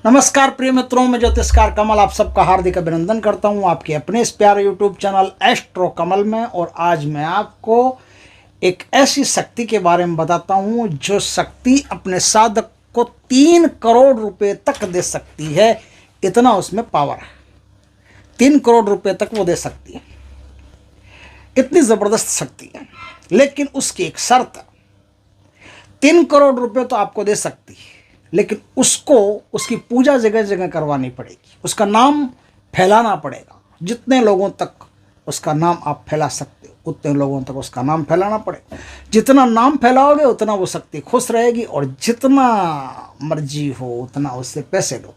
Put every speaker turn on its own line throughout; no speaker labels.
नमस्कार प्रिय मित्रों, मैं ज्योतिषकार कमल आप सबका हार्दिक अभिनंदन करता हूं आपके अपने इस प्यारे यूट्यूब चैनल एस्ट्रो कमल में। और आज मैं आपको एक ऐसी शक्ति के बारे में बताता हूं जो शक्ति अपने साधक को 3 करोड़ रुपए तक दे सकती है। इतना उसमें पावर है, 3 करोड़ रुपए तक वो दे सकती है। इतनी ज़बरदस्त शक्ति है, लेकिन उसकी एक शर्त है। 3 करोड़ रुपए तो आपको दे सकती है, लेकिन उसको उसकी पूजा जगह जगह करवानी पड़ेगी, उसका नाम फैलाना पड़ेगा। जितने लोगों तक उसका नाम आप फैला सकते हो उतने लोगों तक उसका नाम फैलाना पड़ेगा। जितना नाम फैलाओगे उतना वो शक्ति खुश रहेगी, और जितना मर्जी हो उतना उससे पैसे लो।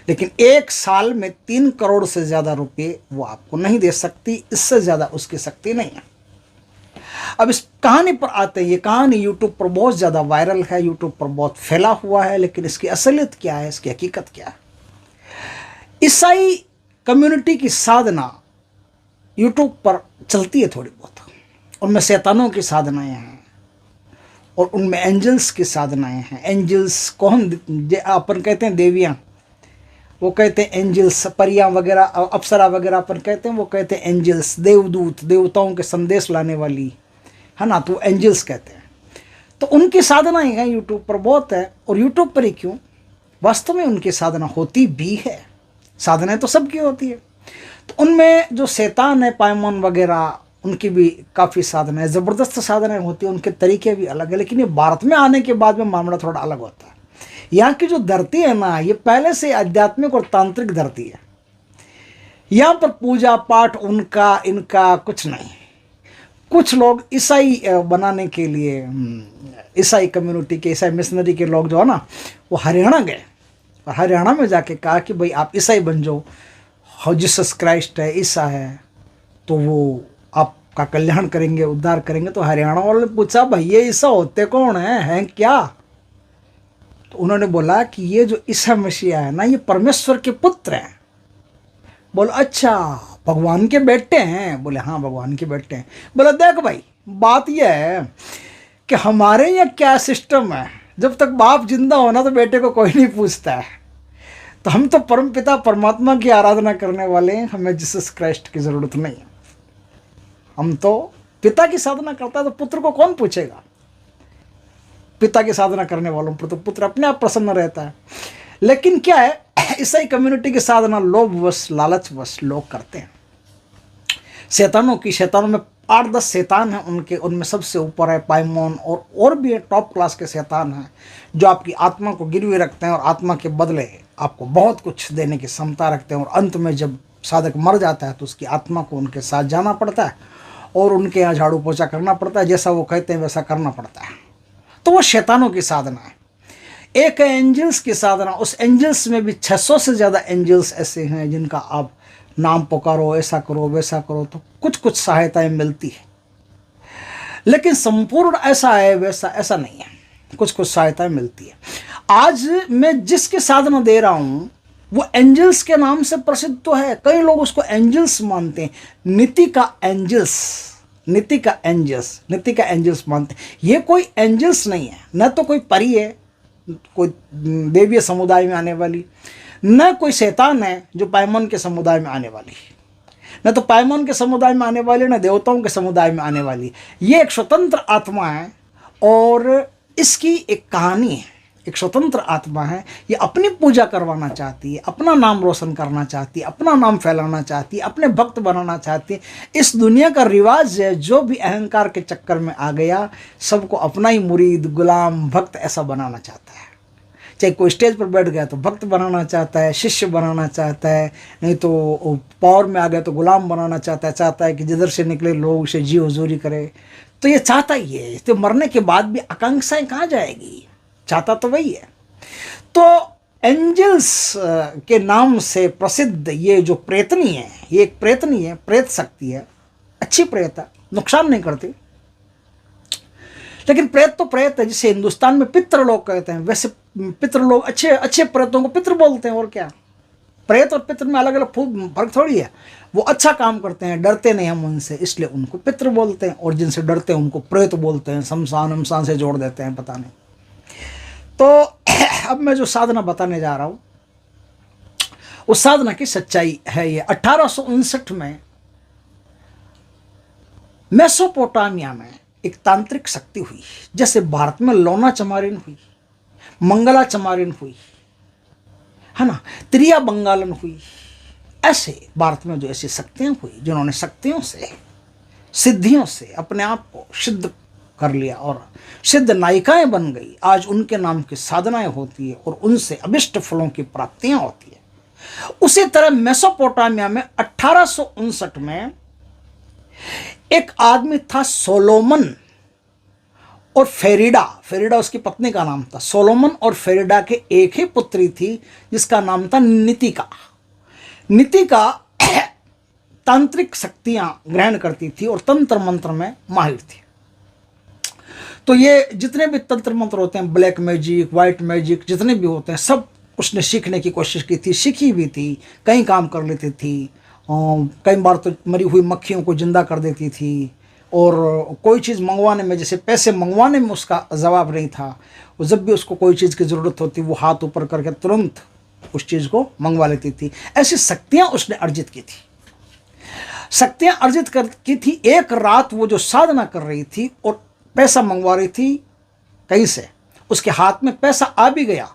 लेकिन 1 साल में 3 करोड़ से ज़्यादा रुपये वो आपको नहीं दे सकती, इससे ज़्यादा उसकी शक्ति नहीं है। अब इस कहानी पर आते हैं। ये कहानी यूट्यूब पर बहुत ज़्यादा वायरल है, यूट्यूब पर बहुत फैला हुआ है, लेकिन इसकी असलियत क्या है, इसकी हकीकत क्या है? ईसाई कम्युनिटी की साधना यूट्यूब पर चलती है थोड़ी बहुत। उनमें शैतानों की साधनाएं हैं और उनमें एंजल्स की साधनाएं हैं। एंजल्स को हम अपन कहते हैं देवियाँ, वो कहते हैं एंजल्स। परियां वगैरह, अप्सरा वगैरह अपन कहते हैं, वो कहते हैं एंजल्स, देवदूत, देवताओं के संदेश लाने वाली, है ना, तो एंजल्स कहते हैं। तो उनकी साधनाएं हैं यूट्यूब पर बहुत है। और यूट्यूब पर ही क्यों, वास्तव में उनकी साधना होती भी है। साधनाएं तो सबकी होती है। तो उनमें जो शैतान है, पायमोन वगैरह, उनकी भी काफ़ी साधनाएं, ज़बरदस्त साधनाएं होती हैं। उनके तरीके भी अलग है। लेकिन ये भारत में आने के बाद में मामला थोड़ा अलग होता है। यहाँ की जो धरती है ना, ये पहले से आध्यात्मिक और तांत्रिक धरती है। यहाँ पर पूजा पाठ उनका इनका कुछ नहीं। कुछ लोग ईसाई बनाने के लिए, ईसाई कम्युनिटी के, ईसाई मिशनरी के लोग जो है ना, वो हरियाणा गए और हरियाणा में जाके कहा कि भाई आप ईसाई बन जाओ, जीसस क्राइस्ट है, ईसा है, तो वो आपका कल्याण करेंगे, उद्धार करेंगे। तो हरियाणा वालों ने पूछा, भाई ये ईसा होते कौन हैं क्या? तो उन्होंने बोला कि ये जो ईसा मसीहा है ना, ये परमेश्वर के पुत्र हैं। बोलो अच्छा, भगवान के बेटे हैं? बोले हाँ, भगवान के बेटे हैं। बोला देख भाई, बात यह है कि हमारे यहाँ क्या सिस्टम है, जब तक बाप जिंदा होना तो बेटे को कोई नहीं पूछता है। तो हम तो परम पिता परमात्मा की आराधना करने वाले हैं, हमें जीसस क्राइस्ट की ज़रूरत नहीं है। हम तो पिता की साधना करता है, तो पुत्र को कौन पूछेगा? पिता की साधना करने वालों पर तो पुत्र अपने आप प्रसन्न रहता है। लेकिन क्या है, ईसाई कम्युनिटी की साधना लोभवश, लालचवश लोग करते हैं। शैतानों में 8-10 शैतान हैं उनके, उनमें सबसे ऊपर है पायमोन, और भी टॉप क्लास के शैतान हैं जो आपकी आत्मा को गिरवी रखते हैं और आत्मा के बदले आपको बहुत कुछ देने की क्षमता रखते हैं। और अंत में जब साधक मर जाता है तो उसकी आत्मा को उनके साथ जाना पड़ता है और उनके यहाँ झाड़ू पोछा करना पड़ता है, जैसा वो कहते हैं वैसा करना पड़ता है। तो वो शैतानों की साधना है। एक है एंजल्स की साधना। उस एंजल्स में भी 600 से ज़्यादा एंजल्स ऐसे हैं जिनका आप नाम पुकारो, ऐसा करो वैसा करो तो कुछ कुछ सहायताएं मिलती है। लेकिन संपूर्ण ऐसा है वैसा ऐसा नहीं है, कुछ कुछ सहायताएं मिलती है। आज मैं जिसकी साधना दे रहा हूँ वो एंजल्स के नाम से प्रसिद्ध तो है, कई लोग उसको एंजल्स मानते हैं। नीतिका एंजल्स मानते हैं। ये कोई एंजल्स नहीं है, न तो कोई परी है, कोई देवीय समुदाय में आने वाली, न कोई शैतान है जो पायमोन के समुदाय में आने वाली, न तो पायमोन के समुदाय में आने वाली, न देवताओं के समुदाय में आने वाली। ये एक स्वतंत्र आत्मा है और इसकी एक कहानी है। एक स्वतंत्र आत्मा है, ये अपनी पूजा करवाना चाहती है, अपना नाम रोशन करना चाहती है, अपना नाम फैलाना चाहती है, अपने भक्त बनाना चाहती है। इस दुनिया का रिवाज है, जो भी अहंकार के चक्कर में आ गया सबको अपना ही मुरीद, गुलाम, भक्त ऐसा बनाना चाहता है। चाहे कोई स्टेज पर बैठ गया तो भक्त बनाना चाहता है, शिष्य बनाना चाहता है, नहीं तो पावर में आ गया तो गुलाम बनाना चाहता है कि जिधर से निकले लोग उसे जी हुजूरी करे। तो ये चाहता ही है। तो मरने के बाद भी आकांक्षाएं कहाँ जाएगी, चाहता तो वही है। तो एंजल्स के नाम से प्रसिद्ध ये जो प्रेतनी है, ये एक प्रेतनी है, प्रेत शक्ति है, अच्छी प्रेत है, नुकसान नहीं करती। लेकिन प्रेत तो प्रेत है, जिसे हिंदुस्तान में पितृ लोग कहते हैं, वैसे पितृ लोग अच्छे प्रेतों को पितृ बोलते हैं। और क्या, प्रेत और पितृ में अलग अलग फर्क थोड़ी है। वो अच्छा काम करते हैं, डरते नहीं हम उनसे, इसलिए उनको पितृ बोलते हैं, और जिनसे डरते हैं उनको प्रेत बोलते हैं। शमशान से जोड़ देते हैं, पता नहीं। तो अब मैं जो साधना बताने जा रहा हूँ उस साधना की सच्चाई है ये। 1859 में मेसोपोटामिया में एक तांत्रिक शक्ति हुई, जैसे भारत में लोना चमारिन हुई, मंगला चमारिन हुई, है ना, त्रिया बंगालन हुई। ऐसे भारत में जो ऐसी शक्तियां हुई जिन्होंने शक्तियों से, सिद्धियों से अपने आप को सिद्ध कर लिया और सिद्ध नायिकाएं बन गई। आज उनके नाम की साधनाएं होती है और उनसे अभिष्ट फलों की प्राप्तियां होती है। उसी तरह मेसोपोटामिया में 1859 में एक आदमी था सोलोमन और फेरिडा, फेरिडा उसकी पत्नी का नाम था। सोलोमन और फेरिडा के एक ही पुत्री थी जिसका नाम था नीतिका। नीतिका तांत्रिक शक्तियां ग्रहण करती थी और तंत्र मंत्र में माहिर थी। तो ये जितने भी तंत्र मंत्र होते हैं, ब्लैक मैजिक, वाइट मैजिक, जितने भी होते हैं, सब उसने सीखने की कोशिश की थी, सीखी भी थी, कई काम कर लेती थी। कई बार तो मरी हुई मक्खियों को जिंदा कर देती थी और कोई चीज़ मंगवाने में, जैसे पैसे मंगवाने में उसका जवाब नहीं था, जब भी उसको कोई चीज़ की ज़रूरत होती वो हाथ ऊपर करके तुरंत उस चीज़ को मंगवा लेती थी। ऐसी शक्तियाँ उसने अर्जित की थी, शक्तियाँ अर्जित कर की थी। एक रात वो जो साधना कर रही थी और पैसा मंगवा रही थी कहीं से, उसके हाथ में पैसा आ भी गया,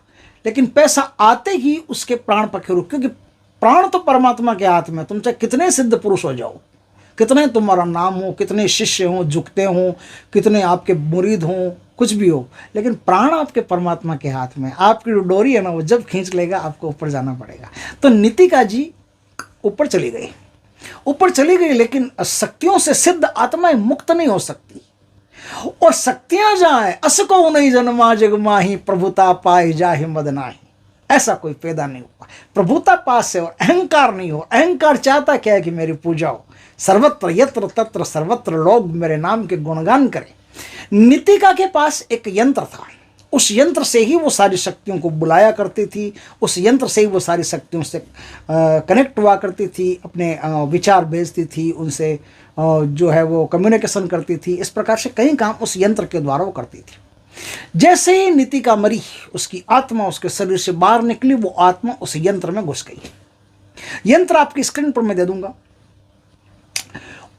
लेकिन पैसा आते ही उसके प्राण पखे रुक, क्योंकि प्राण तो परमात्मा के हाथ में। तुम चाहे कितने सिद्ध पुरुष हो जाओ, कितने तुम्हारा नाम हो, कितने शिष्य हों, झुकते हों, कितने आपके मुरीद हों, कुछ भी हो, लेकिन प्राण आपके परमात्मा के हाथ में। आपकी जो डोरी है ना, वो जब खींच लेगा आपको ऊपर जाना पड़ेगा। तो नीतिका जी ऊपर चली गई, ऊपर चली गई, लेकिन शक्तियों से सिद्ध आत्माएं मुक्त नहीं हो सकती। और शक्तियां जाए असको नहीं जन्मा जग माही, प्रभुता पाए जाहि मद नाही। ऐसा कोई पैदा नहीं हुआ, प्रभुता पास से, और अहंकार नहीं हो। अहंकार चाहता क्या है कि मेरी पूजा हो, सर्वत्र यत्र तत्र सर्वत्र लोग मेरे नाम के गुणगान करें। नीतिका के पास एक यंत्र था, उस यंत्र से ही वो सारी शक्तियों को बुलाया करती थी, उस यंत्र से ही वो सारी शक्तियों से कनेक्ट हुआ करती थी, अपने विचार भेजती थी, उनसे जो है वो कम्युनिकेशन करती थी। इस प्रकार से कई काम उस यंत्र के द्वारा वो करती थी। जैसे ही नीतिका मरी, उसकी आत्मा उसके शरीर से बाहर निकली, वो आत्मा उस यंत्र में घुस गई। यंत्र आपकी स्क्रीन पर मैं दे दूंगा।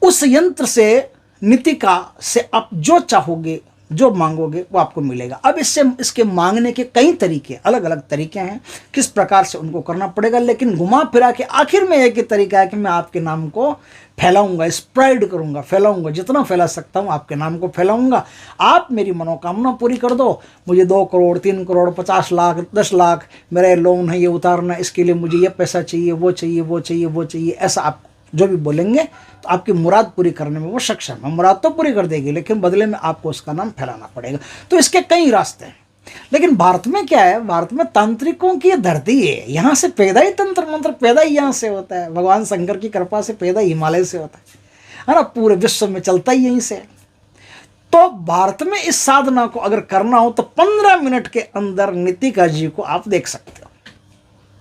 उस यंत्र से, नीतिका से आप जो चाहोगे, जो मांगोगे वो आपको मिलेगा। अब इसके मांगने के कई तरीके, अलग अलग तरीके हैं, किस प्रकार से उनको करना पड़ेगा, लेकिन घुमा फिरा के आखिर में एक ही तरीका है कि मैं आपके नाम को फैलाऊंगा, स्प्रेड करूंगा, फैलाऊंगा, जितना फैला सकता हूं आपके नाम को फैलाऊंगा। आप मेरी मनोकामना पूरी कर दो, मुझे 2 करोड़ 3 करोड़ 50 लाख 10 लाख मेरा लोन है, ये उतारना, इसके लिए मुझे ये पैसा चाहिए, वो चाहिए, वो चाहिए, वो चाहिए, ऐसा आप जो भी बोलेंगे तो आपकी मुराद पूरी करने में वो सक्षम है। मुराद तो पूरी कर देगी, लेकिन बदले में आपको उसका नाम फैलाना पड़ेगा। तो इसके कई रास्ते हैं। लेकिन भारत में क्या है, भारत में तांत्रिकों की धरती है, यहाँ से पैदा ही तंत्र मंत्र पैदा ही यहाँ से होता है। भगवान शंकर की कृपा से पैदा हिमालय से होता है ना, पूरे विश्व में चलता ही यहीं से। तो भारत में इस साधना को अगर करना हो तो 15 मिनट के अंदर नीतिका जी को आप देख सकते हो।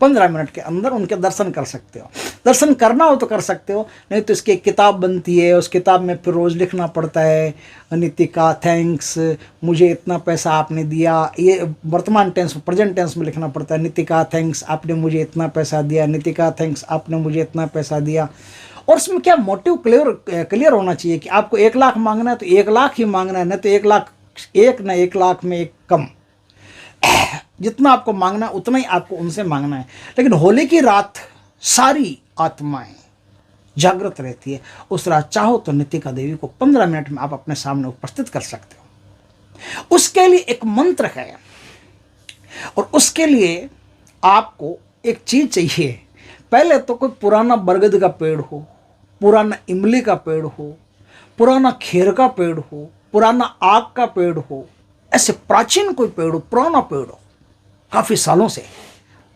15 मिनट के अंदर उनके दर्शन कर सकते हो। दर्शन करना हो तो कर सकते हो, नहीं तो इसकी एक किताब बनती है, उस किताब में फिर रोज़ लिखना पड़ता है, नीतिका थैंक्स, मुझे इतना पैसा आपने दिया। ये वर्तमान टेंस, प्रेजेंट टेंस में लिखना पड़ता है, नीतिका थैंक्स आपने मुझे इतना पैसा दिया, नीतिका थैंक्स आपने मुझे इतना पैसा दिया। और इसमें क्या मोटिव क्लियर होना चाहिए कि आपको 1 लाख मांगना है तो 1 लाख ही मांगना है, नहीं तो 1 लाख न 1 लाख में एक कम। जितना आपको मांगना है उतना ही आपको उनसे मांगना है। लेकिन होली की रात सारी आत्माएं जागृत रहती है। उस रात चाहो तो नीतिका देवी को 15 मिनट में आप अपने सामने उपस्थित कर सकते हो। उसके लिए एक मंत्र है और उसके लिए आपको एक चीज़ चाहिए। पहले तो कोई पुराना बरगद का पेड़ हो, पुराना इमली का पेड़ हो, पुराना खेर का पेड़ हो, पुराना आग का पेड़ हो, ऐसे प्राचीन कोई पेड़ हो, पुराना पेड़ हो, काफ़ी सालों से,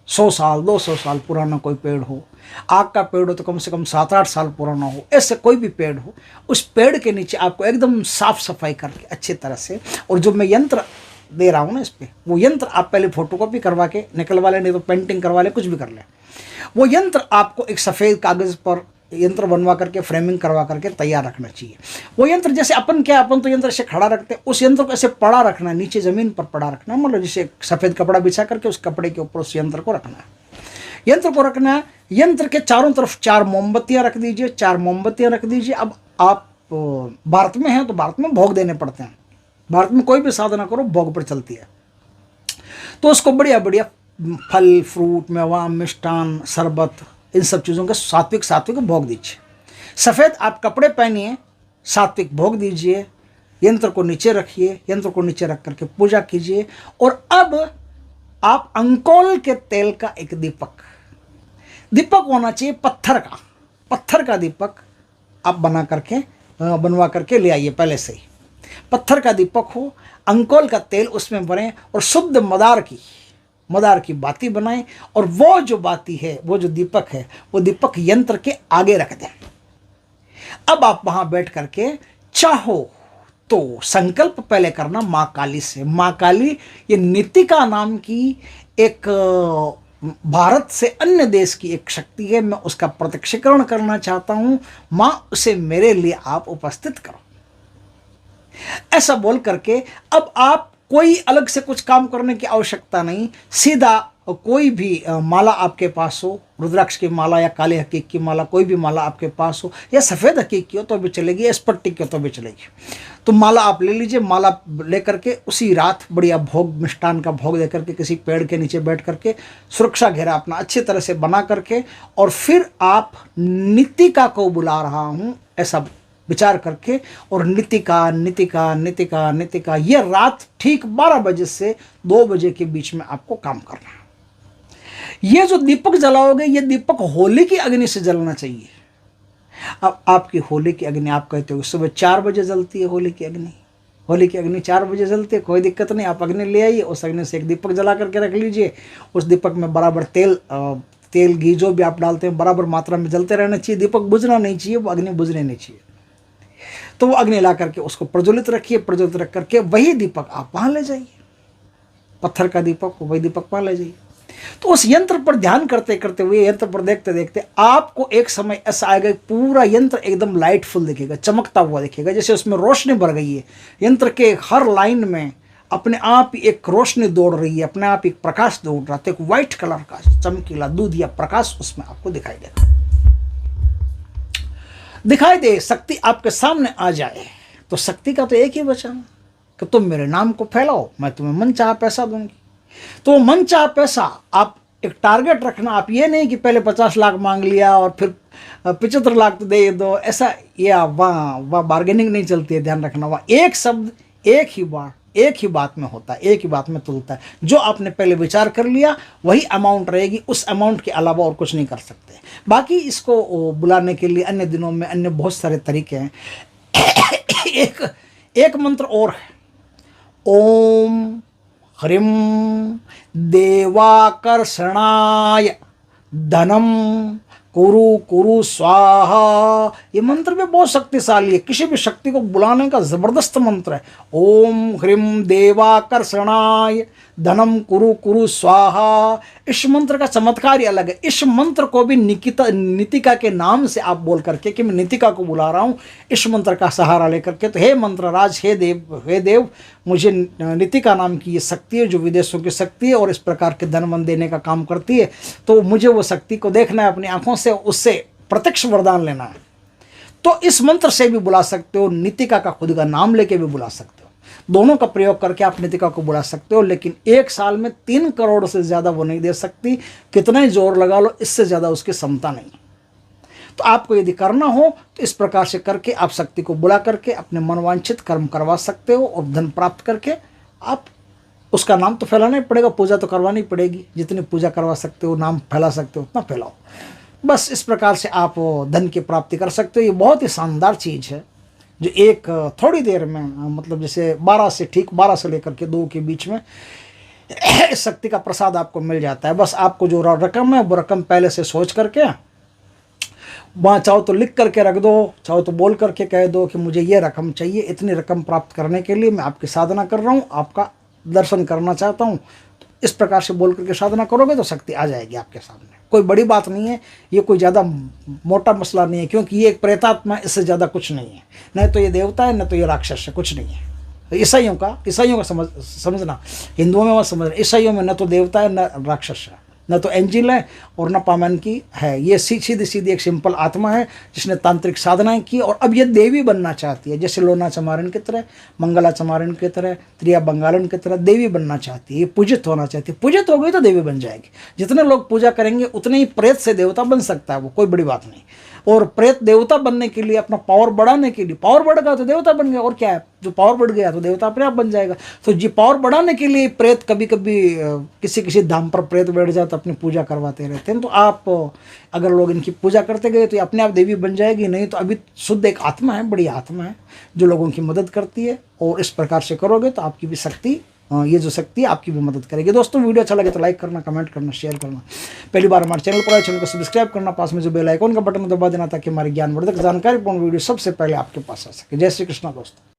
100 साल 200 साल पुराना कोई पेड़ हो। आग का पेड़ हो तो कम से कम 7-8 साल पुराना हो। ऐसे कोई भी पेड़ हो, उस पेड़ के नीचे आपको एकदम साफ सफाई करके अच्छी तरह से, और जो मैं यंत्र दे रहा हूँ ना इस पर, वो यंत्र आप पहले फोटोकॉपी करवा के निकलवा लें, नहीं तो पेंटिंग करवा लें, कुछ भी कर लें। वो यंत्र आपको एक सफ़ेद कागज़ पर यंत्र बनवा करके फ्रेमिंग करवा करके तैयार रखना चाहिए। वो यंत्र जैसे अपन तो यंत्र ऐसे खड़ा रखते हैं, उस यंत्र को ऐसे पड़ा रखना है, नीचे ज़मीन पर पड़ा रखना है, मतलब जैसे सफ़ेद कपड़ा बिछा करके उस कपड़े के ऊपर उस यंत्र को रखना है। यंत्र को रखना है। यंत्र के चारों तरफ 4 मोमबत्तियां रख दीजिए, 4 मोमबत्तियां रख दीजिए। अब आप भारत में हैं तो भारत में भोग देने पड़ते हैं। भारत में कोई भी साधना करो भोग पर चलती है। तो उसको बढ़िया बढ़िया फल, फ्रूट, मेवा, मिष्टान, शरबत, इन सब चीज़ों के सात्विक सात्विक भोग दीजिए। सफ़ेद आप कपड़े पहनिए, सात्विक भोग दीजिए। यंत्र को नीचे रखिए, यंत्र को नीचे रख करके पूजा कीजिए। और अब आप अंकोल के तेल का एक दीपक होना चाहिए, पत्थर का दीपक आप बनवा करके ले आइए पहले से ही। पत्थर का दीपक हो, अंकोल का तेल उसमें भरें और शुद्ध मदार की बाती बनाएं। और वो जो बाती है, वो जो दीपक है, वो दीपक यंत्र के आगे रख दें। अब आप वहां बैठ करके चाहो तो संकल्प पहले करना माँ काली से। माँ काली ये नीतिका नाम की एक भारत से अन्य देश की एक शक्ति है, मैं उसका प्रत्यक्षीकरण करना चाहता हूं। माँ, उसे मेरे लिए आप उपस्थित करो। ऐसा बोल करके अब आप कोई अलग से कुछ काम करने की आवश्यकता नहीं। सीधा कोई भी माला आपके पास हो, रुद्राक्ष की माला या काले हकीक की माला, कोई भी माला आपके पास हो, या सफ़ेद हकीक की हो तो भी चलेगी, या स्फटिक की हो तो भी चलेगी। तो माला आप ले लीजिए। माला लेकर के उसी रात बढ़िया भोग, मिष्टान का भोग दे करके किसी पेड़ के नीचे बैठ करके सुरक्षा घेरा अपना अच्छी तरह से बना करके, और फिर आप नीतिका को बुला रहा हूँ ऐसा विचार करके, और नीतिका ये रात ठीक 12 बजे से 2 बजे के बीच में आपको काम करना है। ये जो दीपक जलाओगे, ये दीपक होली की अग्नि से जलना चाहिए। अब आपकी होली की अग्नि, आप कहते हो सुबह 4 बजे जलती है होली की अग्नि 4 बजे जलती है, कोई दिक्कत नहीं। आप अग्नि ले आइए, उस अग्नि से एक दीपक जला करके रख लीजिए। उस दीपक में बराबर तेल घी जो भी आप डालते हैं बराबर मात्रा में जलते रहना चाहिए। दीपक बुझना नहीं चाहिए, वो अग्नि बुझने नहीं चाहिए। तो वो अग्नि ला करके उसको प्रज्वलित रखिए। प्रज्वलित रख करके वही दीपक आप वहां ले जाइए, पत्थर का दीपक, वही दीपक वहां ले जाइए। तो उस यंत्र पर ध्यान करते करते हुए, यंत्र पर देखते देखते आपको एक समय ऐसा आएगा, पूरा यंत्र एकदम लाइटफुल दिखेगा, चमकता हुआ दिखेगा, जैसे उसमें रोशनी भर गई है। यंत्र के हर लाइन में अपने आप ही एक रोशनी दौड़ रही है, अपने आप एक प्रकाश दौड़ रहा है। एक व्हाइट कलर का चमकीला दूधिया प्रकाश उसमें आपको दिखाई देगा। दिखाई दे, शक्ति आपके सामने आ जाए, तो शक्ति का तो एक ही वचन कि तुम मेरे नाम को फैलाओ, मैं तुम्हें मन चाहा पैसा दूंगी। तो मन चाहा पैसा आप एक टारगेट रखना। आप ये नहीं कि पहले 50 लाख मांग लिया और फिर 75 लाख तो दे दो, ऐसा ये वहाँ बार्गेनिंग नहीं चलती है। ध्यान रखना, वहाँ एक शब्द एक ही बात में होता है, एक ही बात में तुलता है। जो आपने पहले विचार कर लिया वही अमाउंट रहेगी, उस अमाउंट के अलावा और कुछ नहीं कर सकते। बाकी इसको बुलाने के लिए अन्य दिनों में अन्य बहुत सारे तरीके हैं। एक मंत्र और है, ओम ह्रीं देवाकर्षणाय धनम कुरु कुरु स्वाहा। ये मंत्र भी बहुत शक्तिशाली है, किसी भी शक्ति को बुलाने का जबरदस्त मंत्र है। ओम ह्रीं देवाकर्षणाय धनम कुरु कुरु स्वाहा। इस मंत्र का चमत्कार ही अलग है। इस मंत्र को भी नीतिका के नाम से आप बोल करके कि मैं नीतिका को बुला रहा हूँ, इस मंत्र का सहारा लेकर के, तो हे मंत्रराज, हे देव, मुझे नीतिका नाम की ये शक्ति है जो विदेशों की शक्ति है और इस प्रकार के धन मन देने का काम करती है। तो मुझे वो शक्ति को देखना है अपनी आंखों से, उससे प्रत्यक्ष वरदान लेना है। तो इस मंत्र से भी बुला सकते हो, नीतिका का खुद का नाम लेके भी बुला सकते हो। दोनों का प्रयोग करके आप नीतिका को बुला सकते हो, लेकिन 1 साल में 3 करोड़ से ज़्यादा वो नहीं दे सकती। कितना ही जोर लगा लो, इससे ज़्यादा उसकी क्षमता नहीं। तो आपको यदि करना हो तो इस प्रकार से करके आप शक्ति को बुला करके अपने मनवांछित कर्म करवा सकते हो, और धन प्राप्त करके आप उसका नाम तो फैलाना ही पड़ेगा, पूजा तो करवानी पड़ेगी। जितनी पूजा करवा सकते हो, नाम फैला सकते हो, उतना फैलाओ। बस इस प्रकार से आप धन की प्राप्ति कर सकते हो। ये बहुत ही शानदार चीज़ है जो एक थोड़ी देर में, मतलब जैसे 12 से लेकर के 2 के बीच में इस शक्ति का प्रसाद आपको मिल जाता है। बस आपको जो रकम है वो रकम पहले से सोच करके वहाँ चाहो तो लिख करके रख दो, चाहो तो बोल करके कह दो कि मुझे ये रकम चाहिए, इतनी रकम प्राप्त करने के लिए मैं आपकी साधना कर रहा हूँ, आपका दर्शन करना चाहता हूँ। तो इस प्रकार से बोल करके साधना करोगे तो शक्ति आ जाएगी आपके सामने। कोई बड़ी बात नहीं है, ये कोई ज़्यादा मोटा मसला नहीं है, क्योंकि ये एक प्रेतात्मा, इससे ज़्यादा कुछ नहीं है। न तो ये देवता है, न तो ये राक्षस है, कुछ नहीं है। ईसाइयों का समझना, हिंदुओं में मत समझना। ईसाइयों में न तो देवता है न राक्षस है, न तो एंजिल है और न पामन की है। ये सीधी सीधी एक सिंपल आत्मा है जिसने तांत्रिक साधनाएं की और अब ये देवी बनना चाहती है, जैसे लोना चमारन की तरह, मंगला चमारन की तरह, त्रिया बंगालन की तरह देवी बनना चाहती है। ये पूजित होना चाहती है। पूजित हो गई तो देवी बन जाएगी। जितने लोग पूजा करेंगे उतने ही प्रेत से देवता बन सकता है वो, कोई बड़ी बात नहीं। और प्रेत देवता बनने के लिए, अपना पावर बढ़ाने के लिए, पावर बढ़ गया तो देवता बन गया, और क्या है, जो पावर बढ़ गया तो देवता अपने आप बन जाएगा। तो जी पावर बढ़ाने के लिए प्रेत कभी कभी किसी किसी धाम पर प्रेत बैठ जाए तो अपनी पूजा करवाते रहते हैं। तो आप अगर लोग इनकी पूजा करते गए तो ये अपने आप देवी बन जाएगी। नहीं तो अभी शुद्ध एक आत्मा है, बड़ी आत्मा है जो लोगों की मदद करती है, और इस प्रकार से करोगे तो आपकी भी शक्ति, ये जो शक्ति है आपकी भी मदद करेगी। दोस्तों वीडियो अच्छा लगे तो लाइक करना, कमेंट करना, शेयर करना। पहली बार हमारे चैनल पर आए, चैनल को सब्सक्राइब करना, पास में जो बेल आइकन का बटन दबा देना ताकि हमारी ज्ञानवर्धक जानकारीपूर्ण वीडियो सबसे पहले आपके पास आ सके। जय श्री कृष्णा दोस्तों।